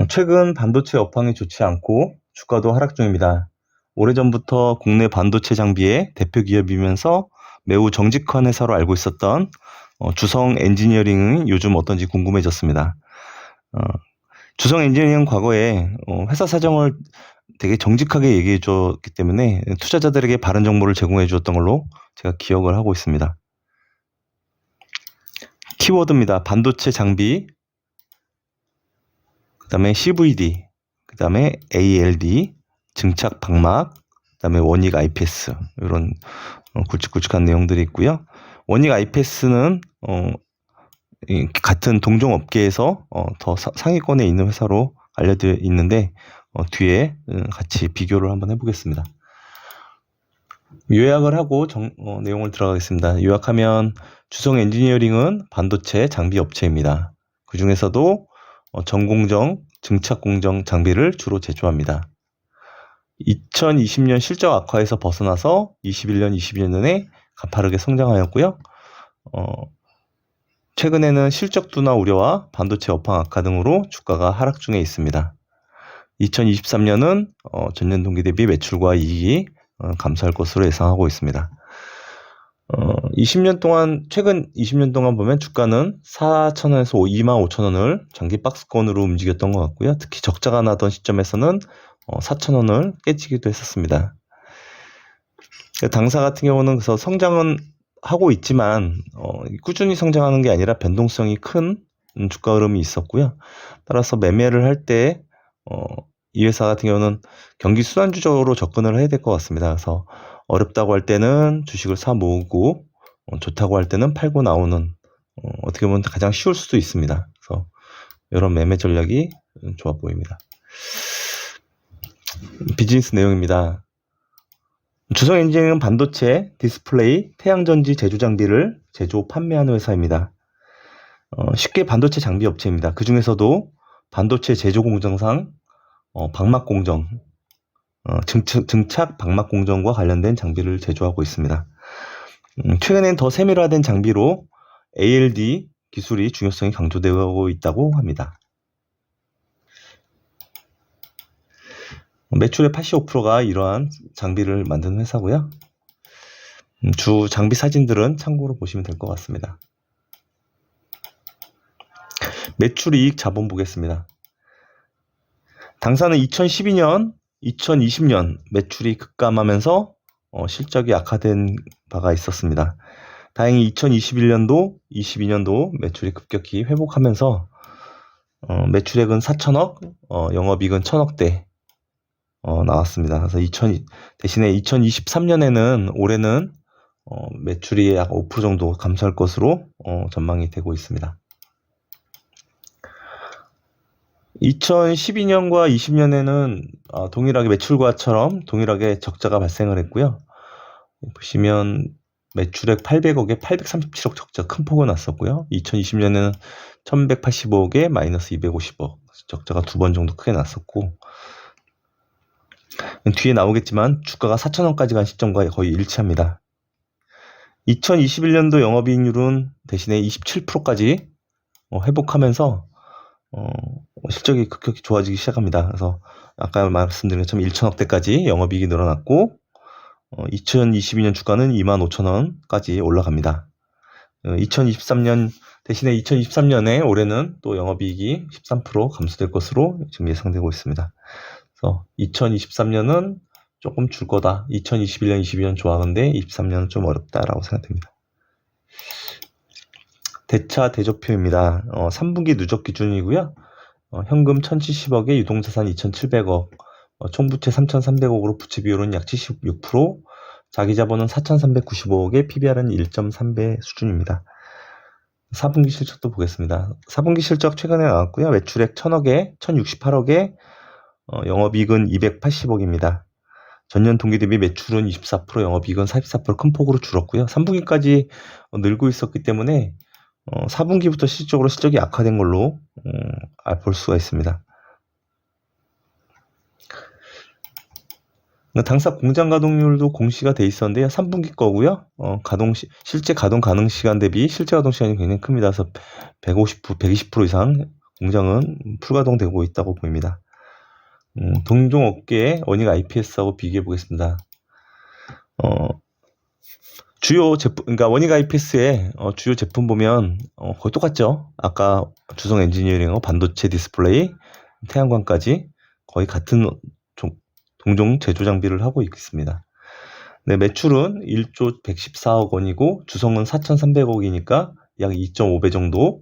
최근 반도체 업황이 좋지 않고 주가도 하락 중입니다. 오래전부터 국내 반도체 장비의 대표 기업이면서 매우 정직한 회사로 알고 있었던 주성 엔지니어링은 요즘 어떤지 궁금해졌습니다. 어, 주성 엔지니어링은 과거에 회사 사정을 되게 정직하게 얘기해 줬기 때문에 투자자들에게 바른 정보를 제공해 주었던 걸로 제가 기억을 하고 있습니다. 키워드입니다. 반도체 장비, 그 다음에 CVD, 그 다음에 ALD, 증착 방막, 그 다음에 원익 IPS, 이런 굵직굵직한 내용들이 있고요. 원익 IPS는 같은 동종 업계에서 더 상위권에 있는 회사로 알려져 있는데 뒤에 같이 비교를 한번 해보겠습니다. 요약을 하고 내용을 들어가겠습니다. 요약하면 주성 엔지니어링은 반도체 장비 업체입니다. 그 중에서도 전공정, 증착공정 장비를 주로 제조합니다. 2020년 실적 악화에서 벗어나서 21년, 22년에 가파르게 성장하였고요. 최근에는 실적 둔화 우려와 반도체 업황 악화 등으로 주가가 하락 중에 있습니다. 2023년은 전년 동기 대비 매출과 이익이 감소할 것으로 예상하고 있습니다. 20년 동안, 최근 20년 동안 보면 주가는 4,000원에서 25,000원을 장기 박스권으로 움직였던 것 같고요. 특히 적자가 나던 시점에서는 4,000원을 깨지기도 했었습니다. 당사 같은 경우는 그래서 성장은 하고 있지만 꾸준히 성장하는 게 아니라 변동성이 큰 주가 흐름이 있었고요. 따라서 매매를 할 때 이 회사 같은 경우는 경기 순환주적으로 접근을 해야 될 것 같습니다. 그래서 어렵다고 할 때는 주식을 사 모으고 좋다고 할 때는 팔고 나오는 어떻게 보면 가장 쉬울 수도 있습니다. 그래서 이런 매매 전략이 좋아 보입니다. 비즈니스 내용입니다. 주성 엔지니어링은 반도체, 디스플레이, 태양전지 제조 장비를 제조, 판매하는 회사입니다. 쉽게 반도체 장비 업체입니다. 그 중에서도 반도체 제조 공정상 방막 공정, 증착 방막 공정과 관련된 장비를 제조하고 있습니다. 최근엔 더 세밀화된 장비로 ALD 기술이 중요성이 강조되고 있다고 합니다. 매출의 85%가 이러한 장비를 만드는 회사고요. 주 장비 사진들은 참고로 보시면 될 것 같습니다. 매출, 이익, 자본 보겠습니다. 당사는 2012년, 2020년 매출이 급감하면서 실적이 악화된 바가 있었습니다. 다행히 2021년도, 22년도 매출이 급격히 회복하면서 매출액은 4천억, 영업이익은 1,000억대 나왔습니다. 그래서 대신에 2023년에는 올해는 매출이 약 5% 정도 감소할 것으로 전망이 되고 있습니다. 2012년과 20년에는 동일하게 매출과처럼 동일하게 적자가 발생을 했고요. 보시면 매출액 800억에 837억 적자 큰 폭은 났었고요. 2020년에는 1185억에 마이너스 250억 적자가 2번 정도 크게 났었고, 뒤에 나오겠지만 주가가 4,000원까지 간 시점과 거의 일치합니다. 2021년도 영업이익률은 대신에 27%까지 회복하면서 실적이 급격히 좋아지기 시작합니다. 그래서 아까 말씀드린 것처럼 1,000억대까지 영업이익이 늘어났고 2022년 주가는 25,000원까지 올라갑니다. 2023년 대신에 2023년에 올해는 또 영업이익이 13% 감소될 것으로 지금 예상되고 있습니다. 그래서 2023년은 조금 줄 거다. 2021년, 22년 좋아하는데 23년은 좀 어렵다라고 생각됩니다. 대차 대조표입니다. 3분기 누적 기준이고요. 현금 1,070억에 유동자산 2,700억, 총부채 3,300억으로 부채 비율은 약 76%, 자기자본은 4,395억에 PBR은 1.3배 수준입니다. 4분기 실적도 보겠습니다. 4분기 실적 최근에 나왔고요. 매출액 1,000억에 1,068억에 영업이익은 280억입니다. 전년 동기 대비 매출은 24%, 영업이익은 44% 큰 폭으로 줄었고요. 3분기까지 늘고 있었기 때문에 4분기부터 실질적으로 실적이 악화된 걸로 볼 수가 있습니다. 당사 공장 가동률도 공시가 돼 있었는데요. 3분기 거고요. 실제 가동 가능 시간 대비 실제 가동 시간이 굉장히 큽니다. 그래서 120% 이상 공장은 풀가동되고 있다고 보입니다. 동종 업계의 원익 IPS하고 비교해 보겠습니다. 주요 제품, 그러니까 원익 IPS의 주요 제품 보면 거의 똑같죠. 아까 주성 엔지니어링하고 반도체 디스플레이, 태양광까지 거의 같은 동종 제조 장비를 하고 있습니다. 네, 매출은 1조 114억 원이고 주성은 4,300억이니까 약 2.5배 정도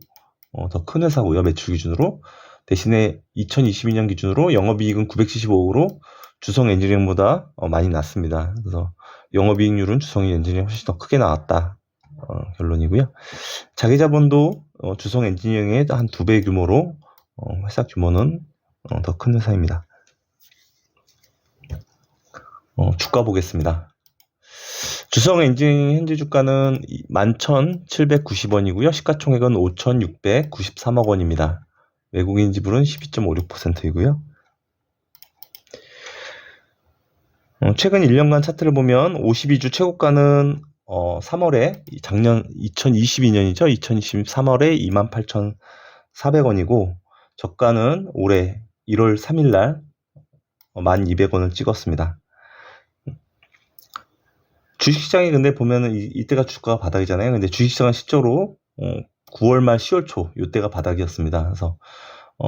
더 큰 회사고요. 매출 기준으로. 대신에 2022년 기준으로 영업이익은 975억으로 주성 엔지니어링보다 많이 낮습니다. 그래서 영업이익률은 주성 엔지니어링이 훨씬 더 크게 나왔다. 결론이고요. 자기자본도 주성 엔지니어링의 한 2배 규모로 회사 규모는 더 큰 회사입니다. 주가 보겠습니다. 주성 엔지니어링 현재 주가는 11,790원이고요. 시가총액은 5,693억 원입니다. 외국인 지분은 12.56%이고요. 최근 1년간 차트를 보면 52주 최고가는 3월에 작년 2022년이죠. 2023월에 28,400원이고 저가는 올해 1월 3일 날 1,200원을 찍었습니다. 주식시장이 근데 보면은 이때가 주가가 바닥이잖아요. 근데 주식시장은 실제로 9월 말 10월 초 이때가 바닥이었습니다. 그래서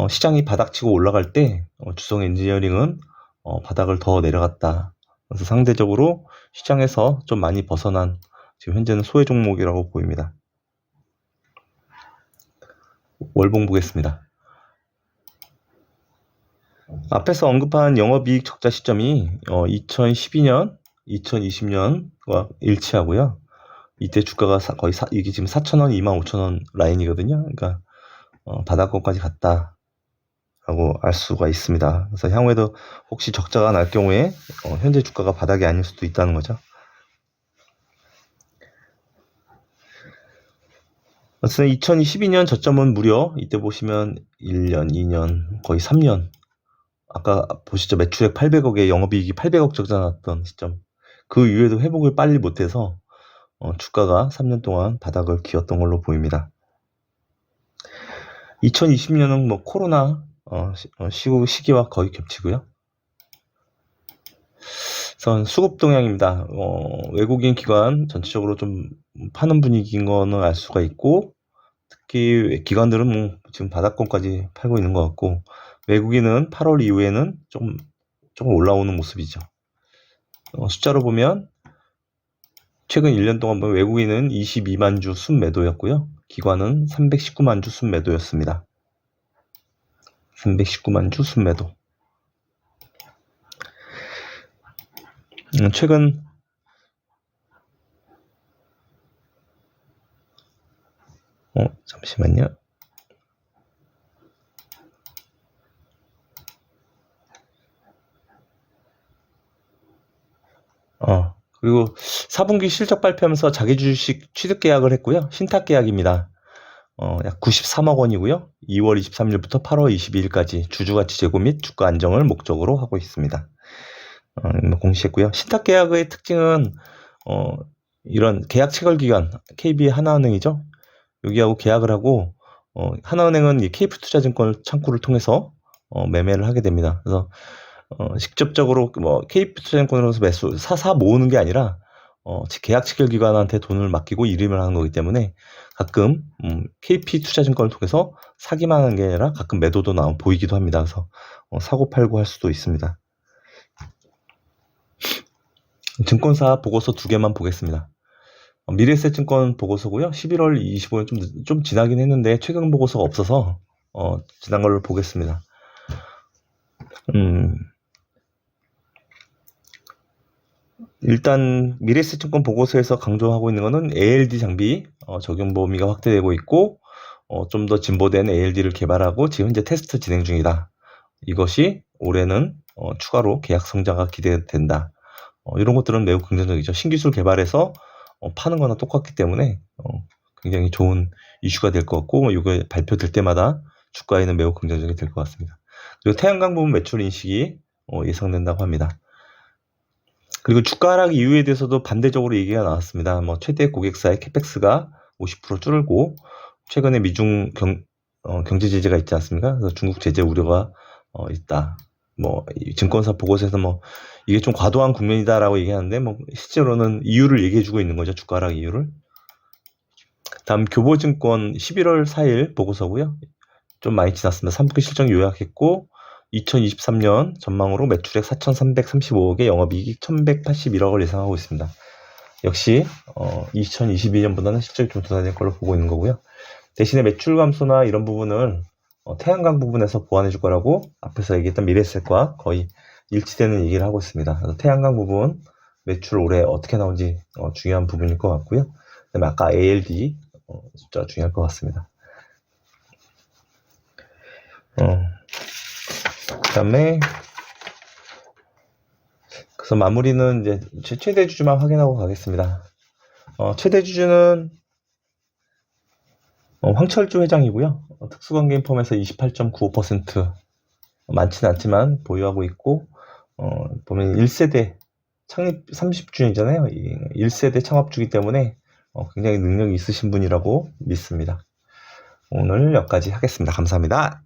시장이 바닥치고 올라갈 때 주성 엔지니어링은 바닥을 더 내려갔다. 그래서 상대적으로 시장에서 좀 많이 벗어난 지금 현재는 소외 종목이라고 보입니다. 월봉 보겠습니다. 앞에서 언급한 영업이익 적자 시점이 2012년, 2020년과 일치하고요. 이때 주가가 거의 이게 지금 4,000원, 25,000원 라인이거든요. 그러니까 바닥권까지 갔다라고 알 수가 있습니다. 그래서 향후에도 혹시 적자가 날 경우에 현재 주가가 바닥이 아닐 수도 있다는 거죠. 그래서 2012년 저점은 무려 이때 보시면 1년, 2년, 거의 3년. 아까 보시죠. 매출액 800억에 영업이익이 800억 적자 났던 시점. 그 이후에도 회복을 빨리 못해서 주가가 3년 동안 바닥을 기었던 걸로 보입니다. 2020년은 뭐 코로나 시기와 거의 겹치고요. 그래서 수급 동향입니다. 외국인 기관 전체적으로 좀 파는 분위기인 거는 알 수가 있고 특히 기관들은 뭐 지금 바닥권까지 팔고 있는 것 같고 외국인은 8월 이후에는 조금 올라오는 모습이죠. 숫자로 보면 최근 1년 동안 보면 외국인은 22만 주 순매도였고요. 기관은 319만 주 순매도였습니다. 319만 주 순매도. 최근 잠시만요. 그리고 4분기 실적 발표하면서 자기 주식 취득 계약을 했고요. 신탁 계약입니다. 약 93억 원이고요. 2월 23일부터 8월 22일까지 주주가치 제고 및 주가 안정을 목적으로 하고 있습니다. 공시했고요. 신탁 계약의 특징은 이런 계약 체결 기관 KB 하나은행이죠. 여기하고 계약을 하고 하나은행은 이 KF투자증권 창구를 통해서 매매를 하게 됩니다. 그래서 직접적으로 뭐 KF투자증권으로서 사 모으는 게 아니라 계약 체결 기관한테 돈을 맡기고 일임을 하는 거기 때문에 가끔 KP투자증권을 통해서 사기만 하는 게 아니라 가끔 매도도 보이기도 합니다. 그래서 사고 팔고 할 수도 있습니다. 증권사 보고서 2개만 보겠습니다. 미래에셋증권 보고서고요. 11월 25일 좀 지나긴 했는데 최근 보고서가 없어서 지난 걸로 보겠습니다. 일단 미래에셋증권 보고서에서 강조하고 있는 것은 ALD 장비 적용 범위가 확대되고 있고 좀 더 진보된 ALD를 개발하고 지금 현재 테스트 진행 중이다. 이것이 올해는 추가로 계약 성장가 기대된다. 이런 것들은 매우 긍정적이죠. 신기술 개발해서 파는 거나 똑같기 때문에 굉장히 좋은 이슈가 될 것 같고 이거 발표될 때마다 주가에는 매우 긍정적이 될 것 같습니다. 그리고 태양광 부문 매출 인식이 예상된다고 합니다. 그리고 주가 하락 이유에 대해서도 반대적으로 얘기가 나왔습니다. 최대 고객사의 캐펙스가 50% 줄고 최근에 미중 경제 제재가 있지 않습니까? 그래서 중국 제재 우려가 있다. 이 증권사 보고서에서 이게 좀 과도한 국면이다라고 얘기하는데 실제로는 이유를 얘기해주고 있는 거죠. 주가 하락 이유를. 다음 교보증권 11월 4일 보고서고요. 좀 많이 지났습니다. 3분기 실적 요약했고 2023년 전망으로 매출액 4,335억에 영업이익 1,181억을 예상하고 있습니다. 역시 2022년보다는 실적이 좀 둔화될 걸로 보고 있는 거고요. 대신에 매출 감소나 이런 부분을 태양광 부분에서 보완해 줄 거라고 앞에서 얘기했던 미래에셋과 거의 일치되는 얘기를 하고 있습니다. 그래서 태양광 부분 매출 올해 어떻게 나온지 중요한 부분일 것 같고요. 그다음에 아까 ALD 숫자가 중요할 것 같습니다. 그다음에 그래서 마무리는 이제 최대 주주만 확인하고 가겠습니다. 최대 주주는 황철주 회장이고요. 특수관계인 폼에서 28.95% 많지는 않지만 보유하고 있고 보면 1세대 창립 30주년이잖아요. 1세대 창업주기 때문에 굉장히 능력이 있으신 분이라고 믿습니다. 오늘 여기까지 하겠습니다. 감사합니다.